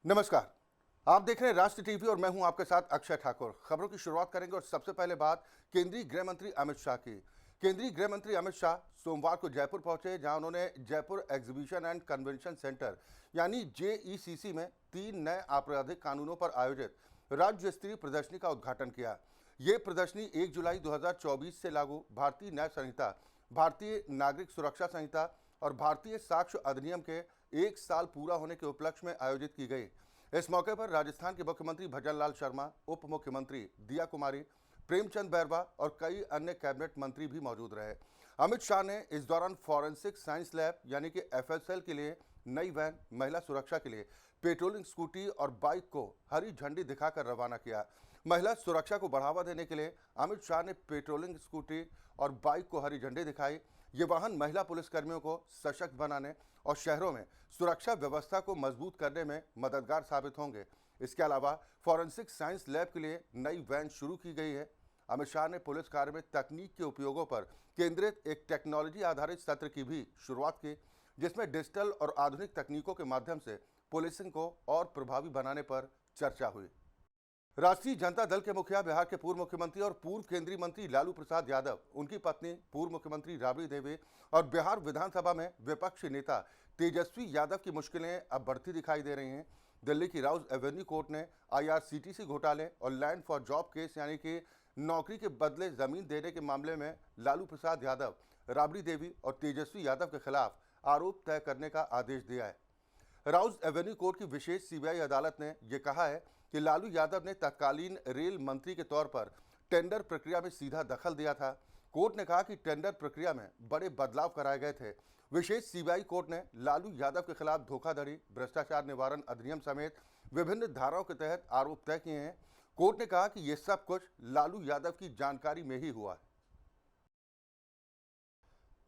नमस्कार। आप देख रहे हैं राष्ट्र टीवी और मैं हूं आपके साथ अक्षय ठाकुर। खबरों की शुरुआत करेंगे और सबसे पहले बात केंद्रीय गृह मंत्री अमित शाह की। केंद्रीय गृह मंत्री अमित शाह सोमवार को जयपुर पहुंचे, जहां उन्होंने Jaipur exhibition and convention centre यानी जेईसीसी में 3 नए आपराधिक कानूनों पर आयोजित राज्य स्तरीय प्रदर्शनी का उद्घाटन किया। ये प्रदर्शनी 1 जुलाई 2024 से लागू भारतीय न्याय संहिता, भारतीय नागरिक सुरक्षा संहिता और भारतीय साक्ष्य अधिनियम के 1 साल पूरा होने के उपलक्ष्य में आयोजित की गई। इस मौके पर राजस्थान के मुख्यमंत्री भजनलाल शर्मा, उप मुख्यमंत्री दिया कुमारी, प्रेमचंद बैरवा और कई अन्य कैबिनेट मंत्री भी मौजूद रहे। अमित शाह ने इस दौरान फॉरेंसिक साइंस लैब यानी कि एफएसएल के लिए नई वैन, महिला सुरक्षा के लिए पेट्रोलिंग स्कूटी और बाइक को हरी झंडी दिखाकर रवाना किया। महिला सुरक्षा को बढ़ावा देने के लिए अमित शाह ने पेट्रोलिंग स्कूटी और बाइक को हरी झंडी दिखाई। ये वाहन महिला पुलिसकर्मियों को सशक्त बनाने और शहरों में सुरक्षा व्यवस्था को मजबूत करने में मददगार साबित होंगे। इसके अलावा फॉरेंसिक साइंस लैब के लिए नई वैन शुरू की गई है। अमित शाह ने पुलिस कार्य में तकनीक के उपयोगों पर केंद्रित एक टेक्नोलॉजी आधारित सत्र की भी शुरुआत की, जिसमें डिजिटल और आधुनिक तकनीकों के माध्यम से पुलिसिंग को और प्रभावी बनाने पर चर्चा हुई। राष्ट्रीय जनता दल के मुखिया, बिहार के पूर्व मुख्यमंत्री और पूर्व केंद्रीय मंत्री लालू प्रसाद यादव, उनकी पत्नी पूर्व मुख्यमंत्री राबड़ी देवी और बिहार विधानसभा में विपक्षी नेता तेजस्वी यादव की मुश्किलें अब बढ़ती दिखाई दे रही हैं। दिल्ली की राउज एवेन्यू कोर्ट ने आईआरसीटीसी घोटाले और लैंड फॉर जॉब केस यानी कि नौकरी के बदले जमीन देने के मामले में लालू प्रसाद यादव, राबड़ी देवी और तेजस्वी यादव के खिलाफ आरोप तय करने का आदेश दिया है। राउज एवेन्यू कोर्ट की विशेष सीबीआई अदालत ने यह कहा है कि लालू यादव ने तत्कालीन रेल मंत्री के तौर पर टेंडर प्रक्रिया में सीधा दखल दिया था। कोर्ट ने कहा कि टेंडर प्रक्रिया में बड़े बदलाव कराए गए थे। विशेष सीबीआई कोर्ट ने लालू यादव के खिलाफ धोखाधड़ी, भ्रष्टाचार निवारण अधिनियम समेत विभिन्न धाराओं के तहत आरोप तय किए हैं। कोर्ट ने कहा कि यह सब कुछ लालू यादव की जानकारी में ही हुआ है।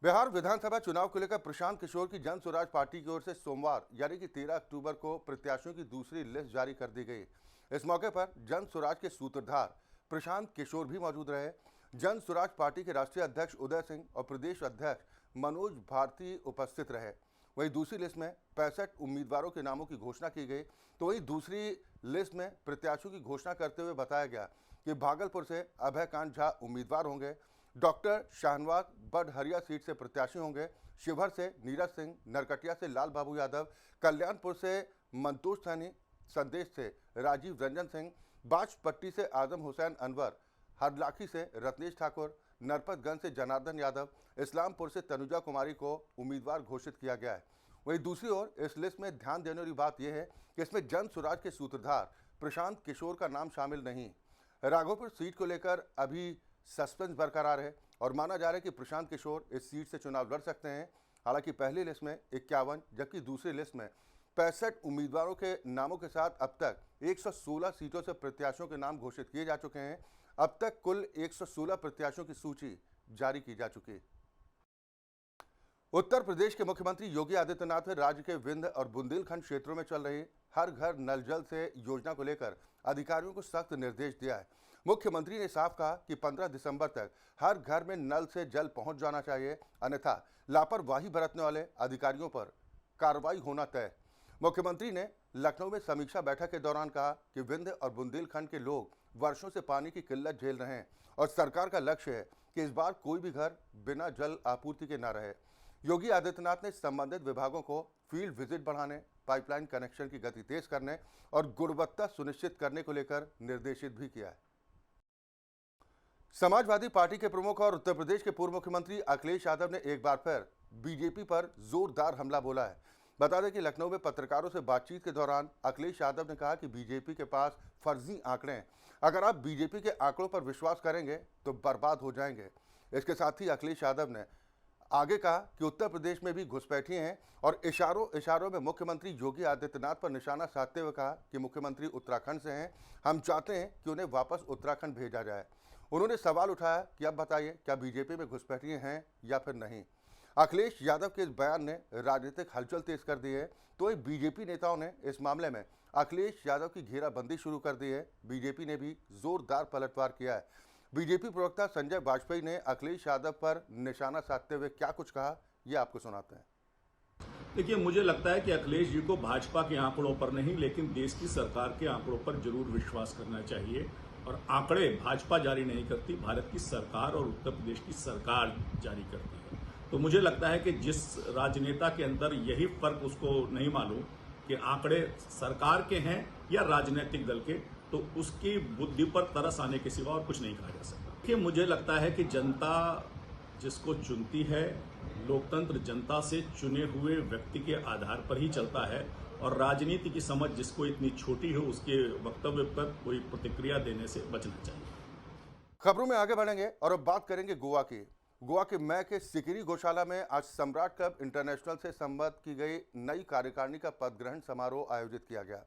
बिहार विधानसभा चुनाव को लेकर प्रशांत किशोर की जन स्वराज पार्टी की ओर से सोमवार यानी कि 13 अक्टूबर को प्रत्याशियों की दूसरी लिस्ट जारी कर दी गई। इस मौके पर जन स्वराज के सूत्रधार प्रशांत किशोर भी मौजूद रहे। जन स्वराज पार्टी के राष्ट्रीय अध्यक्ष उदय सिंह और प्रदेश अध्यक्ष मनोज भारती उपस्थित रहे। वहीं दूसरी लिस्ट में 65 उम्मीदवारों के नामों की घोषणा की गई। तो वहीं दूसरी लिस्ट में प्रत्याशियों की घोषणा करते हुए बताया गया कि भागलपुर से अभयकांत झा उम्मीदवार होंगे, डॉक्टर शाहनवाज बडहरिया सीट से प्रत्याशी होंगे, शिवहर से नीरज सिंह, नरकटिया से लाल बाबू यादव, कल्याणपुर से मंतोष सैनी, संदेश से राजीव रंजन सिंह, बाजपट्टी से आजम हुसैन अनवर, हरलाखी से रत्नेश ठाकुर, नरपतगंज से जनार्दन यादव, इस्लामपुर से तनुजा कुमारी को उम्मीदवार घोषित किया गया है। वहीं दूसरी ओर इस लिस्ट में ध्यान देने वाली बात यह है कि इसमें जन स्वराज के सूत्रधार प्रशांत किशोर का नाम शामिल नहीं। राघोपुर सीट को लेकर अभी सस्पेंस बरकरार है और माना जा रहा है कि प्रशांत किशोर इस सीट से चुनाव लड़ सकते हैं। हालांकि पहली लिस्ट में 51 जबकि दूसरी लिस्ट में 65 उम्मीदवारों के नामों के साथ अब तक 116 सीटों से प्रत्याशियों के नाम घोषित किए जा चुके हैं। अब तक कुल 116 प्रत्याशियों की सूची जारी की जा चुकी है। उत्तर प्रदेश के मुख्यमंत्री योगी आदित्यनाथ ने राज्य के विंध्य और बुंदेलखंड क्षेत्रों में चल रही हर घर नल जल से योजना को लेकर अधिकारियों को सख्त निर्देश दिया है। मुख्यमंत्री ने साफ कहा कि 15 दिसंबर तक हर घर में नल से जल पहुंच जाना चाहिए, अन्यथा लापरवाही बरतने वाले अधिकारियों पर कार्रवाई होना तय। मुख्यमंत्री ने लखनऊ में समीक्षा बैठक के दौरान कहा कि विंध्य और बुंदेलखंड के लोग वर्षों से पानी की किल्लत झेल रहे हैं और सरकार का लक्ष्य है कि इस बार कोई भी घर बिना जल आपूर्ति के न रहे। योगी आदित्यनाथ ने संबंधित विभागों को फील्ड विजिट बढ़ाने, पाइपलाइन कनेक्शन की गति तेज करने और गुणवत्ता सुनिश्चित करने को लेकर निर्देशित भी किया है। समाजवादी पार्टी के प्रमुख और उत्तर प्रदेश के पूर्व मुख्यमंत्री अखिलेश यादव ने एक बार फिर बीजेपी पर जोरदार हमला बोला है। बता दें कि लखनऊ में पत्रकारों से बातचीत के दौरान अखिलेश यादव ने कहा कि बीजेपी के पास फर्जी आंकड़े हैं, अगर आप बीजेपी के आंकड़ों पर विश्वास करेंगे तो बर्बाद हो जाएंगे। इसके साथ ही अखिलेश यादव ने आगे कहा कि उत्तर प्रदेश में भी घुसपैठिए हैं और इशारों में मुख्यमंत्री योगी आदित्यनाथ पर निशाना साधते हुए कहा कि मुख्यमंत्री उत्तराखंड से हैं, हम चाहते हैं कि उन्हें वापस उत्तराखंड भेजा जाए। उन्होंने सवाल उठाया कि अब बताइए, क्या बीजेपी में घुसपैठिए हैं या फिर नहीं। अखिलेश यादव के इस बयान ने राजनीतिक हलचल तेज कर दी है। तो बीजेपी नेताओं ने इस मामले में अखिलेश यादव की घेराबंदी शुरू कर दी है। बीजेपी ने भी जोरदार पलटवार किया है। बीजेपी प्रवक्ता संजय वाजपेयी ने अखिलेश यादव पर निशाना साधते हुए क्या कुछ कहा, ये आपको सुनाते हैं। देखिए, मुझे लगता है कि अखिलेश जी को भाजपा के आंकड़ों पर नहीं लेकिन देश की सरकार के आंकड़ों पर जरूर विश्वास करना चाहिए। और आंकड़े भाजपा जारी नहीं करती, भारत की सरकार और उत्तर प्रदेश की सरकार जारी करती है। तो मुझे लगता है कि जिस राजनेता के अंदर यही फर्क उसको नहीं मालूम कि आंकड़े सरकार के हैं या राजनीतिक दल के, तो उसकी बुद्धि पर तरस आने के सिवा और कुछ नहीं कहा जा सकता। देखिए, मुझे लगता है कि जनता जिसको चुनती है, लोकतंत्र जनता से चुने हुए व्यक्ति के आधार पर ही चलता है, और राजनीति की समझ जिसको इतनी छोटी हो उसके वक्तव्य पर कोई प्रतिक्रिया देने से बचना चाहिए। खबरों में आगे बढ़ेंगे और अब बात करेंगे गोवा की। गोवा के मैं के सिकिरी गौशाला में आज सम्राट कप इंटरनेशनल से संबद्ध की गई नई कार्यकारिणी का पद ग्रहण समारोह आयोजित किया गया।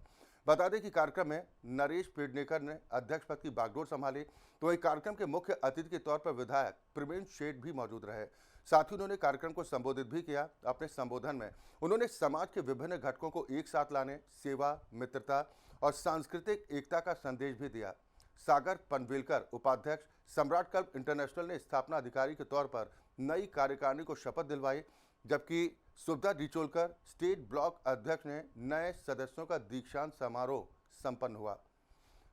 बता दें कि कार्यक्रम में नरेश पेडनेकर ने अध्यक्ष पद की बागडोर संभाली, तो वही कार्यक्रम के मुख्य अतिथि के तौर पर विधायक प्रवीण शेठ भी मौजूद रहे। साथ ही उन्होंने कार्यक्रम को संबोधित भी किया। अपने संबोधन में उन्होंने समाज के विभिन्न घटकों को एक साथ लाने, सेवा, मित्रता और सांस्कृतिक एकता का संदेश भी दिया। सागर पनवेलकर उपाध्यक्ष सम्राट कप इंटरनेशनल ने स्थापना अधिकारी के तौर पर नई कार्यकारिणी को शपथ दिलवाई, जबकि सुविधा डिचोलकर स्टेट ब्लॉक अध्यक्ष ने नए सदस्यों का दीक्षांत समारोह संपन्न हुआ।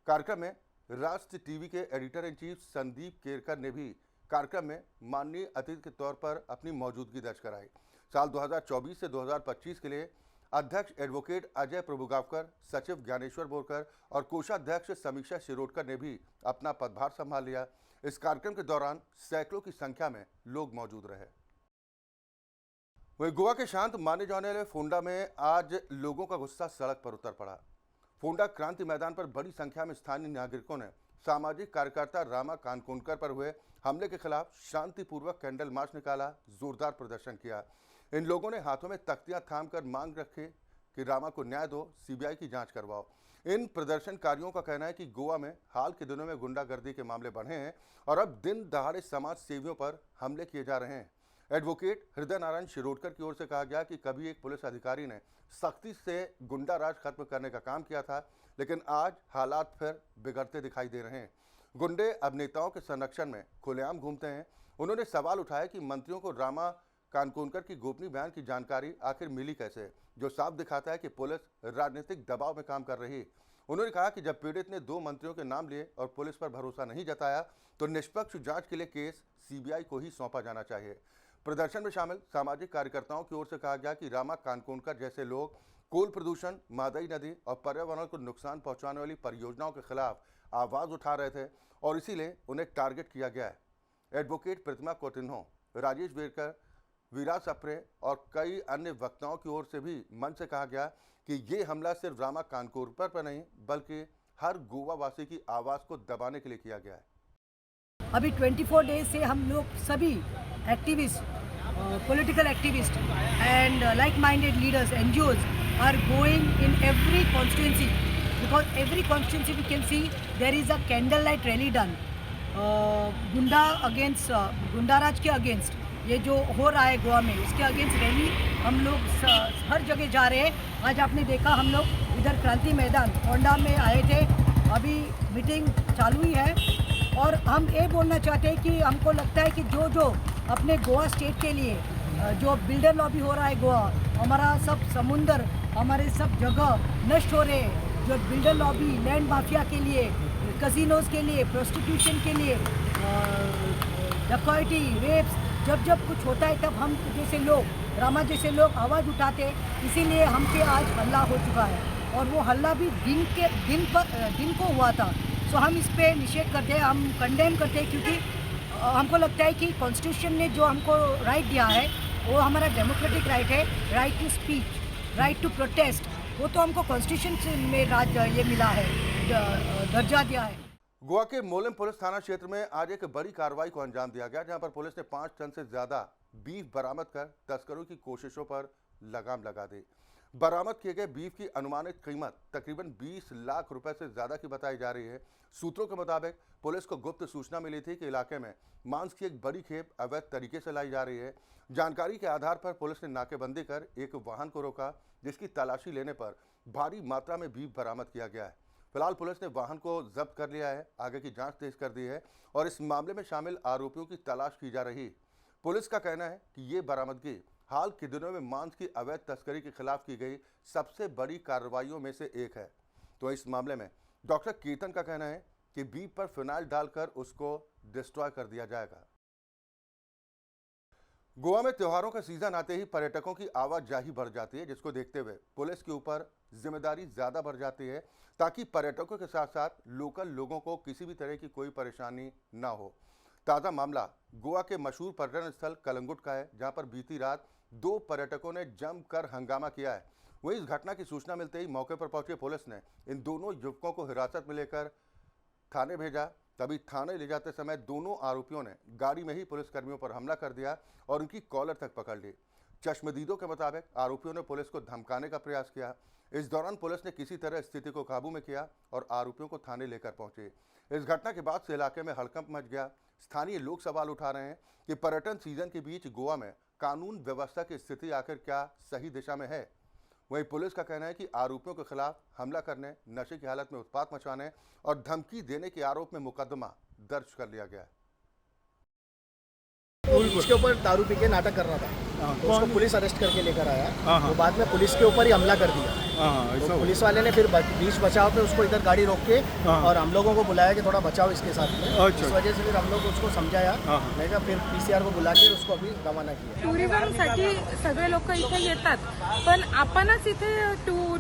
कार्यक्रम में राष्ट्र टीवी के editor in chief Sandeep Kerkar ने भी कार्यक्रम में माननीय अतिथि के तौर पर अपनी मौजूदगी दर्ज कराई। साल 2024 से 2025 के लिए अध्यक्ष एडवोकेट अजय प्रभुगावकर, सचिव ज्ञानेश्वर बोरकर और कोषाध्यक्ष समीक्षा शिरोडकर ने भी अपना पदभार संभाल लिया। इस कार्यक्रम के दौरान सैकड़ों की संख्या में लोग मौजूद रहे। वहीं गोवा के शांत माने जाने वाले फोंडा में आज लोगों का गुस्सा सड़क पर उतर पड़ा। फोंडा क्रांति मैदान पर बड़ी संख्या में स्थानीय नागरिकों ने सामाजिक कार्यकर्ता रामा कानकोनकर पर हुए हमले के खिलाफ शांतिपूर्वक कैंडल मार्च निकाला, जोरदार प्रदर्शन किया। इन लोगों ने हाथों में तख्तियां थामकर मांग रखी कि रामा को न्याय दो, सीबीआई की जांच करवाओ। इन प्रदर्शनकारियों का कहना है कि गोवा में हाल के दिनों में गुंडागर्दी के मामले बढ़े हैं और अब दिन दहाड़े समाज सेवियों पर हमले किए जा रहे हैं। एडवोकेट हृदय नारायण शिरोडकर की ओर से कहा गया कि कभी एक पुलिस अधिकारी ने सख्ती से गुंडा राज खत्म करने का काम किया था, लेकिन आज हालात फिर बिगड़ते दिखाई दे रहे हैं। गुंडे अब नेताओं के संरक्षण में खुलेआम घूमते हैं। उन्होंने सवाल उठाया कि मंत्रियों को रामा कानकोनकर की गोपनीय बयान की जानकारी आखिर मिली कैसे, जो साफ दिखाता है कि पुलिस राजनीतिक दबाव में काम कर रही। उन्होंने कहा कि जब पीड़ित ने 2 मंत्रियों के नाम लिए और पुलिस पर भरोसा नहीं जताया, तो निष्पक्ष जांच के लिए केस सीबीआई को ही सौंपा जाना चाहिए। प्रदर्शन में शामिल सामाजिक कार्यकर्ताओं की ओर से कहा गया कि रामा कानकोनकर जैसे लोग कोल प्रदूषण, मादई नदी और पर्यावरण को नुकसान पहुंचाने वाली परियोजनाओं के खिलाफ आवाज उठा रहे थे और इसीलिए उन्हें टारगेट किया गया है। एडवोकेट प्रतिमा कोटिन्हो, राजेश बेरकर, विराज सप्रे और कई अन्य वक्ताओं की ओर से भी मंच से कहा गया कि ये हमला सिर्फ रामा कानकोनकर पर नहीं बल्कि हर गोवा वासी की आवाज़ को दबाने के लिए किया गया है। अभी 24 डेज से हम लोग सभी activist, political activist and like minded leaders, NGOs are going in every constituency, because every constituency we can see there is a candlelight rally done. गुंडा अगेंस्ट, गुंडाराज के अगेंस्ट ये जो हो रहा है गोवा में, उसके अगेंस्ट रैली हम लोग हर जगह जा रहे हैं। आज आपने देखा हम लोग इधर क्रांति मैदान फोंडा में आए थे, अभी मीटिंग चालू ही है और हम ये बोलना चाहते हैं कि हमको लगता है कि जो अपने गोवा स्टेट के लिए जो बिल्डर लॉबी हो रहा है गोवा, हमारा सब समुंदर, हमारे सब जगह नष्ट हो रहे हैं, जो बिल्डर लॉबी लैंड माफिया के लिए, कसिनोज के लिए, प्रोस्टिट्यूशन के लिए, डकैती, रेप्स, जब कुछ होता है तब हम जैसे लोग, रामा जैसे लोग आवाज़ उठाते हैं। इसीलिए हम पे आज हल्ला हो चुका है और वो हल्ला भी दिन को हुआ था। सो हम इस पे निषेध करते हैं, हम कंडेम करते हैं, क्योंकि हमको लगता है कि कॉन्स्टिट्यूशन ने जो हमको राइट दिया है वो हमारा डेमोक्रेटिक राइट है, right to speech, right to protest, वो तो हमको कॉन्स्टिट्यूशन में ये मिला है, दर्जा दिया है। गोवा के मोलेम पुलिस थाना क्षेत्र में आज एक बड़ी कार्रवाई को अंजाम दिया गया, जहां पर पुलिस ने 5 टन से ज्यादा बीफ बरामद कर तस्करों की कोशिशों पर लगाम लगा दी। बरामद किए गए बीफ की अनुमानित कीमत तकरीबन 20 लाख रुपए से ज्यादा की बताई जा रही है। सूत्रों के मुताबिक पुलिस को गुप्त सूचना मिली थी कि इलाके में मांस की एक बड़ी खेप अवैध तरीके से लाई जा रही है। जानकारी के आधार पर पुलिस ने नाकेबंदी कर एक वाहन को रोका, जिसकी तलाशी लेने पर भारी मात्रा में बीफ बरामद किया गया है। फिलहाल पुलिस ने वाहन को जब्त कर लिया है, आगे की जांच तेज कर दी है और इस मामले में शामिल आरोपियों की तलाश की जा रही है। पुलिस का कहना है कि ये बरामदगी हाल के दिनों में मांस की अवैध तस्करी के खिलाफ की गई सबसे बड़ी कार्रवाइयों में से एक है। तो इस मामले में डॉक्टर कीर्तन का कहना है कि बीफ पर फिनाइल डालकर उसको डिस्ट्रॉय कर दिया जाएगा। गोवा में त्योहारों का सीजन आते ही पर्यटकों की आवाजाही बढ़ जाती है, जिसको देखते हुए पुलिस के ऊपर जिम्मेदारी ज्यादा बढ़ जाती है ताकि पर्यटकों के साथ साथ लोकल लोगों को किसी भी तरह की कोई परेशानी ना हो। ताज़ा मामला गोवा के मशहूर पर्यटन स्थल कलंगुट का है, जहां पर बीती रात 2 पर्यटकों ने जमकर हंगामा किया है। वहीं इस घटना की सूचना मिलते ही मौके पर पहुंची पुलिस ने इन दोनों युवकों को हिरासत में लेकर थाने भेजा। तभी थाने ले जाते समय दोनों आरोपियों ने गाड़ी में ही पुलिसकर्मियों पर हमला कर दिया और उनकी कॉलर तक पकड़ ली। चश्मदीदों के मुताबिक आरोपियों ने पुलिस को धमकाने का प्रयास किया। इस दौरान पुलिस ने किसी तरह स्थिति को काबू में किया और आरोपियों को थाने लेकर पहुंचे। इस घटना के बाद से इलाके में हड़कंप मच गया। स्थानीय लोग सवाल उठा रहे हैं कि पर्यटन सीजन के बीच गोवा में कानून व्यवस्था की स्थिति आखिर क्या सही दिशा में है। वहीं पुलिस का कहना है कि आरोपियों के खिलाफ हमला करने, नशे की हालत में उत्पात मचाने और धमकी देने के आरोप में मुकदमा दर्ज कर लिया गया है। उसके ऊपर दारू पी के नाटक कर रहा था, तो उसको पुलिस अरेस्ट करके लेकर आया। तो बाद में पुलिस के ऊपर ही हमला कर दिया। तो पुलिस वाले ने फिर बीच बचाव पे उसको इधर गाड़ी रोक के और हम लोगों को बुलाया कि थोड़ा बचाओ इसके साथ में। इस वजह से फिर हम लोग उसको समझाया, नहीं का फिर पीसीआर को बुला के उसको अभी रवाना किया। टुरिझमसाठी सगळे लोक इथे येतात, पण आपणच इथे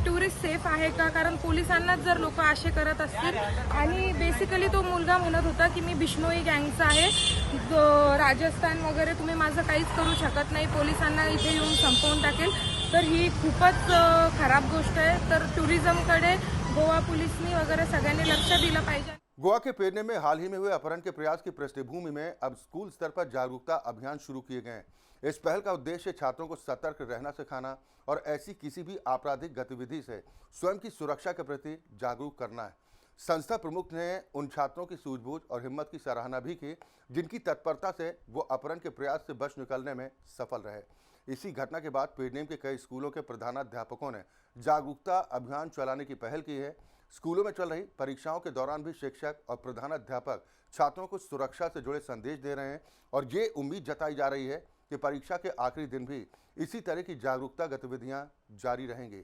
टुरिस्ट सेफ आहे का? कारण पोलिसांनाच जर लोक आशे करत असतील आणि बेसिकली तो मुलगा म्हणत होता की मी बिश्नोई गँगचा आहे, राजस्थान वगैरे तुम्ही माझं काहीच करू शकत नाही, पोलिसांना इथे येऊन संपवून टाकेल, तर ही खूपच खराब गोष्ट आहे। तर टुरिझमकडे गोवा पोलिसनी वगैरे सगळ्यांनी लक्ष दिलं पाहिजे। गोवा के पेडणे में हाल ही में हुए अपहरण के प्रयास की पृष्ठभूमि में अब स्कूल स्तर पर जागरूकता अभियान शुरू किए गए हैं। इस पहल का उद्देश्य छात्रों को सतर्क रहना सिखाना और ऐसी किसी भी आपराधिक गतिविधि से स्वयं की सुरक्षा के प्रति जागरूक करना है। संस्था प्रमुख ने उन छात्रों की सूझबूझ और हिम्मत की सराहना भी की जिनकी तत्परता से वो अपहरण के प्रयास से बच निकलने में सफल रहे। इसी घटना के बाद पेडनेम के कई स्कूलों के प्रधानाध्यापकों ने जागरूकता अभियान चलाने की पहल की है। स्कूलों में चल रही परीक्षाओं के दौरान भी शिक्षक और प्रधानाध्यापक छात्रों को सुरक्षा से जुड़े संदेश दे रहे हैं और ये उम्मीद जताई जा रही है कि परीक्षा के आखिरी दिन भी इसी तरह की जागरूकता गतिविधियां जारी रहेंगी।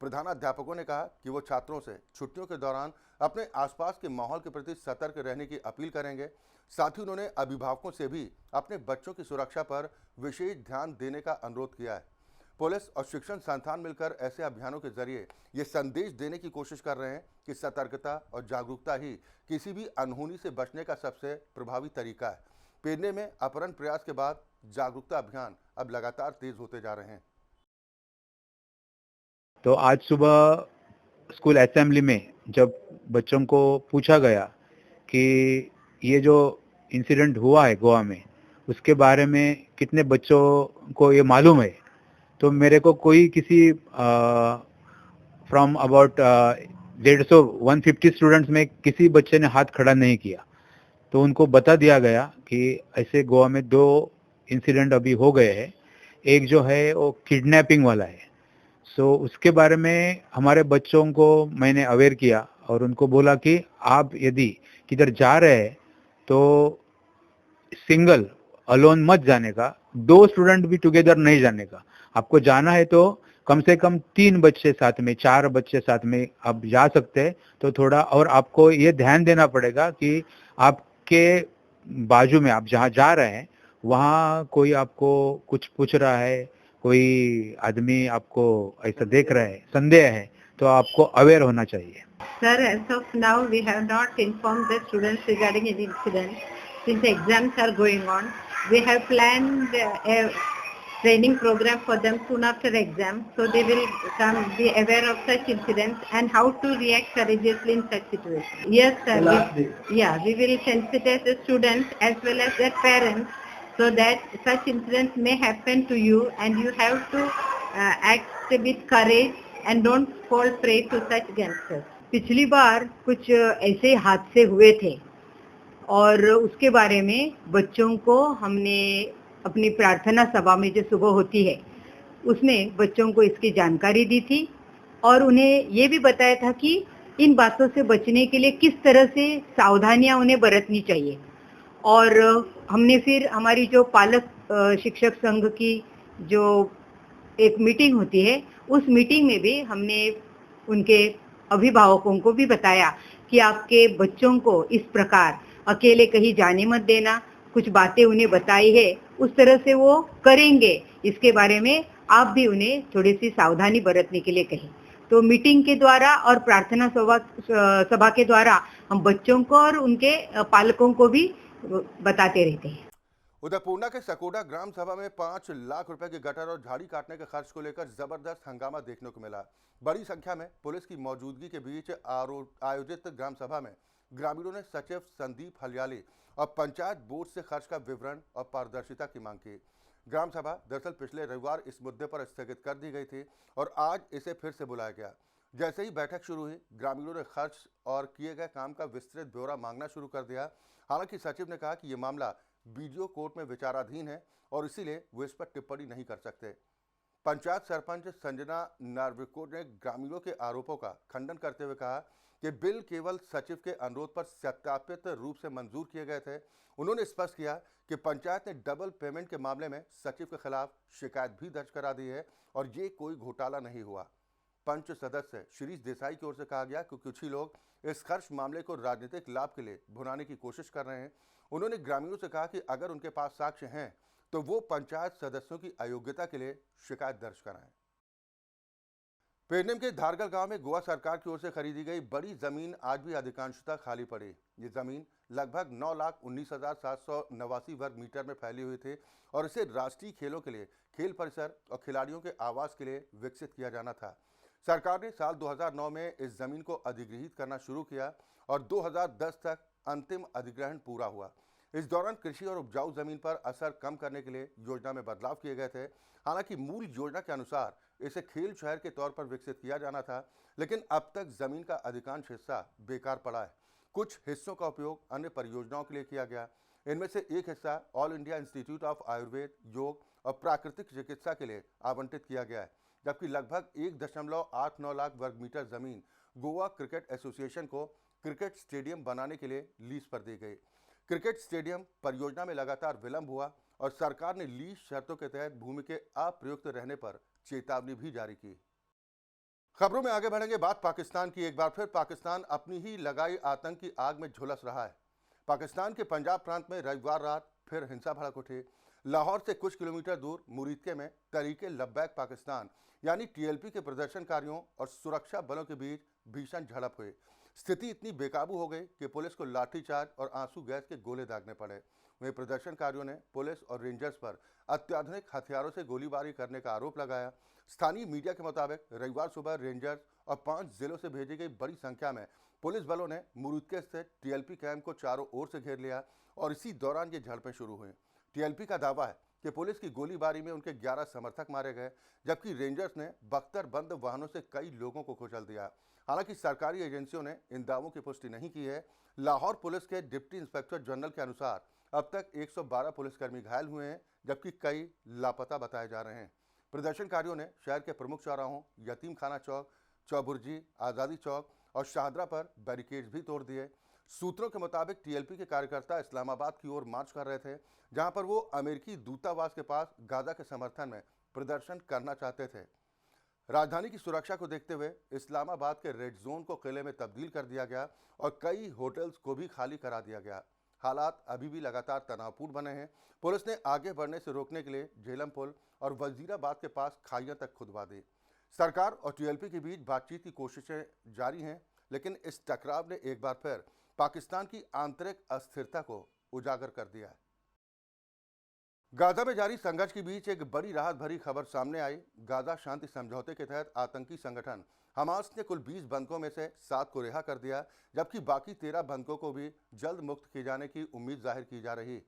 प्रधानाध्यापकों ने कहा कि वो छात्रों से छुट्टियों के दौरान अपने आसपास के माहौल के प्रति सतर्क रहने की अपील करेंगे। साथ ही उन्होंने अभिभावकों से भी अपने बच्चों की सुरक्षा पर विशेष ध्यान देने का अनुरोध किया है। पुलिस और शिक्षण संस्थान मिलकर ऐसे अभियानों के जरिए ये संदेश देने की कोशिश कर रहे हैं कि सतर्कता और जागरूकता ही किसी भी अनहोनी से बचने का सबसे प्रभावी तरीका है। पेडणे में अपहरण प्रयास के बाद जागरूकता अभियान अब लगातार तेज होते जा रहे हैं। तो आज सुबह स्कूल असेंबली में जब बच्चों को पूछा गया कि ये जो इंसिडेंट हुआ है गोवा में, उसके बारे में कितने बच्चों को ये मालूम है, तो मेरे को कोई किसी फ्रॉम अबाउट 150 स्टूडेंट्स में किसी बच्चे ने हाथ खड़ा नहीं किया। तो उनको बता दिया गया कि ऐसे गोवा में 2 इंसिडेंट अभी हो गए हैं। एक जो है वो किडनैपिंग वाला है। सो उसके बारे में हमारे बच्चों को मैंने अवेयर किया और उनको बोला कि आप यदि किधर जा रहे हैं तो सिंगल अलोन मत जाने का, 2 स्टूडेंट भी टुगेदर नहीं जाने का। आपको जाना है तो कम से कम 3 बच्चे साथ में, 4 बच्चे साथ में आप जा सकते हैं। तो थोड़ा और आपको ये ध्यान देना पड़ेगा कि आपके बाजू में आप जहाँ जा रहे हैं वहाँ कोई आपको कुछ पूछ रहा है, कोई आदमी आपको ऐसा देख रहा है, संदेह है, तो आपको अवेयर होना चाहिए। Sir, as of now, we have not informed the students regarding any incident. Since the exams are going on, we have planned a training program for them soon after exam, so they will be aware of such incidents and how to react courageously in such situations. Yes, sir. We will sensitize the students as well as their parents, so that such incidents may happen to you, and you have to act with courage and don't fall prey to such gangsters. पिछली बार कुछ ऐसे हादसे हुए थे और उसके बारे में बच्चों को हमने अपनी प्रार्थना सभा में जो सुबह होती है उसमें बच्चों को इसकी जानकारी दी थी और उन्हें ये भी बताया था कि इन बातों से बचने के लिए किस तरह से सावधानियां उन्हें बरतनी चाहिए। और हमने फिर हमारी जो पालक शिक्षक संघ की जो एक मीटिंग होती है, उस मीटिंग में भी हमने उनके अभिभावकों को भी बताया कि आपके बच्चों को इस प्रकार अकेले कहीं जाने मत देना, कुछ बातें उन्हें बताई है उस तरह से वो करेंगे, इसके बारे में आप भी उन्हें थोड़ी सी सावधानी बरतने के लिए कहें। तो मीटिंग के द्वारा और प्रार्थना सभा के द्वारा हम बच्चों को और उनके पालकों को भी बताते रहते हैं। उधर पूर्णा के सकोडा ग्राम सभा में 5 लाख रुपए के गटर और झाड़ी काटने के खर्च को लेकर जबरदस्त हंगामा देखने को मिला। बड़ी संख्या में पुलिस की मौजूदगी के बीच आयोजित ग्राम सभा में ग्रामीणों ने सचिव संदीप हलियाली और पंचायत बोर्ड से खर्च का विवरण और पारदर्शिता की मांग की। ग्राम सभा दरअसल पिछले रविवार इस मुद्दे पर स्थगित कर दी गई थी और आज इसे फिर से बुलाया गया। जैसे ही बैठक शुरू हुई, ग्रामीणों ने खर्च और किए गए काम का विस्तृत ब्यौरा मांगना शुरू कर दिया। हालांकि सचिव ने कहा कि ये मामला बीडीओ कोर्ट में विचाराधीन है और इसीलिए वो इस पर टिप्पणी नहीं कर सकते। पंचायत सरपंच संजना नार्विको ने ग्रामीणों के आरोपों का खंडन करते हुए कहा कि बिल केवल सचिव के अनुरोध पर सत्यापित रूप से मंजूर किए गए थे। उन्होंने स्पष्ट किया कि पंचायत ने डबल पेमेंट के मामले में सचिव के खिलाफ शिकायत भी दर्ज करा दी है और ये कोई घोटाला नहीं हुआ। पंच सदस्य शिरीष देसाई की ओर से कहा गया कि कुछ ही लोग इस खर्च मामले को राजनीतिक लाभ के लिए भुनाने की कोशिश कर रहे हैं। उन्होंने ग्रामीणों से कहा कि अगर उनके पास साक्ष्य हैं तो वो पंचायत सदस्यों की अयोग्यता के लिए शिकायत दर्ज कराएं। पेडनेम के धारगल गांव में गोवा सरकार की ओर से खरीदी गई बड़ी जमीन आज भी अधिकांशतः खाली पड़ी। ये जमीन लगभग 9,19,789 वर्ग मीटर में फैली हुई थी और इसे राष्ट्रीय खेलों के लिए खेल परिसर और खिलाड़ियों के आवास के लिए विकसित किया जाना था। सरकार ने साल 2009 में इस जमीन को अधिग्रहित करना शुरू किया और 2010 तक अंतिम अधिग्रहण पूरा हुआ। इस दौरान कृषि और उपजाऊ जमीन पर असर कम करने के लिए योजना में बदलाव किए गए थे। हालांकि मूल योजना के अनुसार इसे खेल शहर के तौर पर विकसित किया जाना था, लेकिन अब तक जमीन का अधिकांश हिस्सा बेकार पड़ा है। कुछ हिस्सों का उपयोग अन्य परियोजनाओं के लिए किया गया। इनमें से एक हिस्सा all India institute of Ayurveda, योग और प्राकृतिक चिकित्सा के लिए आवंटित किया गया है, जबकि लगभग 1.89 लाख वर्ग मीटर जमीन गोवा क्रिकेट एसोसिएशन को क्रिकेट स्टेडियम बनाने के लिए लीज पर दी गई। क्रिकेट स्टेडियम परियोजना में लगातार विलंब हुआ और सरकार ने लीज शर्तों के तहत भूमि के अप्रयुक्त रहने पर चेतावनी भी जारी की। खबरों में आगे बढ़ेंगे। बात पाकिस्तान की। एक बार फिर पाकिस्तान अपनी ही लगाई आतंक की आग में झुलस रहा है। पाकिस्तान के पंजाब प्रांत में रविवार रात फिर हिंसा भड़क उठी। लाहौर से कुछ किलोमीटर दूर मुरीदके में तरीके लब्बैक पाकिस्तान यानी टीएलपी के प्रदर्शनकारियों और सुरक्षा बलों के बीच भीषण झड़प हुई। स्थिति इतनी बेकाबू हो गई कि पुलिस को लाठीचार्ज और आंसू गैस के गोले दागने पड़े। वहीं प्रदर्शनकारियों ने पुलिस और रेंजर्स पर अत्याधुनिक हथियारों से गोलीबारी करने का आरोप लगाया। स्थानीय मीडिया के मुताबिक रविवार सुबह रेंजर्स और 5 जिलों से भेजी गई बड़ी संख्या में पुलिस बलों ने मुरीदके स्थित टीएलपी कैंप को चारों ओर से घेर लिया और इसी दौरान ये झड़पें शुरू हुई। टीएलपी का दावा है कि पुलिस की गोलीबारी में उनके 11 समर्थक मारे गए, जबकि रेंजर्स ने बख्तरबंद वाहनों से कई लोगों को कुचल दिया। हालांकि सरकारी एजेंसियों ने इन दावों की पुष्टि नहीं की है। लाहौर पुलिस के डिप्टी इंस्पेक्टर जनरल के अनुसार अब तक 112 पुलिसकर्मी घायल हुए हैं, जबकि कई लापता बताए जा रहे हैं। प्रदर्शनकारियों ने शहर के प्रमुख चौराहों यतीम खाना चौक, चौबुर्जी, आज़ादी चौक और शाहदरा पर बैरिकेड्स भी तोड़ दिए। सूत्रों के मुताबिक टीएलपी के कार्यकर्ता इस्लामाबाद की ओर मार्च कर रहे थे, जहां पर वो अमेरिकी दूतावास के पास गाजा के समर्थन में प्रदर्शन करना चाहते थे। राजधानी की सुरक्षा को देखते हुए इस्लामाबाद के रेड जोन को किले में तब्दील कर दिया गया और कई होटल्स को भी खाली करा दिया गया। हालात अभी भी लगातार तनावपूर्ण बने हैं। पुलिस ने आगे बढ़ने से रोकने के लिए झेलम पुल और वजीराबाद के पास खाइयां तक खुदवा दी। सरकार और टीएलपी के बीच बातचीत की कोशिशें जारी हैं, लेकिन इस टकराव ने एक बार फिर पाकिस्तान की आंतरिक अस्थिरता को उजागर कर दिया है। गाजा में जारी संघर्ष के बीच एक बड़ी राहत भरी खबर सामने आई। गाजा शांति समझौते के तहत आतंकी संगठन हमास ने कुल 20 बंधकों में से 7 को रिहा कर दिया, जबकि बाकी 13 बंधकों को भी जल्द मुक्त किए जाने की उम्मीद जाहिर की जा रही।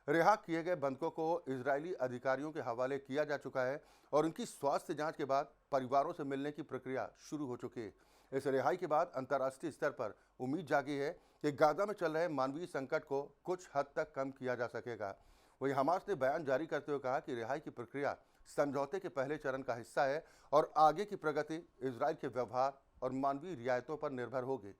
रिहा किए गए बंधकों को इजरायली अधिकारियों के हवाले किया जा चुका है और उनकी स्वास्थ्य जांच के बाद परिवारों से मिलने की प्रक्रिया शुरू हो चुकी है। इस रिहाई के बाद अंतर्राष्ट्रीय स्तर पर उम्मीद जागी है कि गाजा में चल रहे मानवीय संकट को कुछ हद तक कम किया जा सकेगा। वहीं हमास ने बयान जारी करते हुए कहा कि रिहाई की प्रक्रिया समझौते के पहले चरण का हिस्सा है और आगे की प्रगति इजरायल के व्यवहार और मानवीय रियायतों पर निर्भर होगी।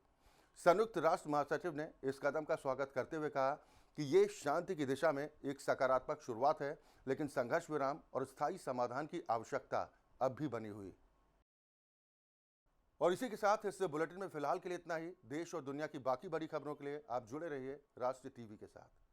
संयुक्त राष्ट्र महासचिव ने इस कदम का स्वागत करते हुए कहा कि ये शांति की दिशा में एक सकारात्मक शुरुआत है, लेकिन संघर्ष विराम और स्थायी समाधान की आवश्यकता अब भी बनी हुई। और इसी के साथ इस बुलेटिन में फिलहाल के लिए इतना ही। देश और दुनिया की बाकी बड़ी खबरों के लिए आप जुड़े रहिए राष्ट्रीय टीवी के साथ।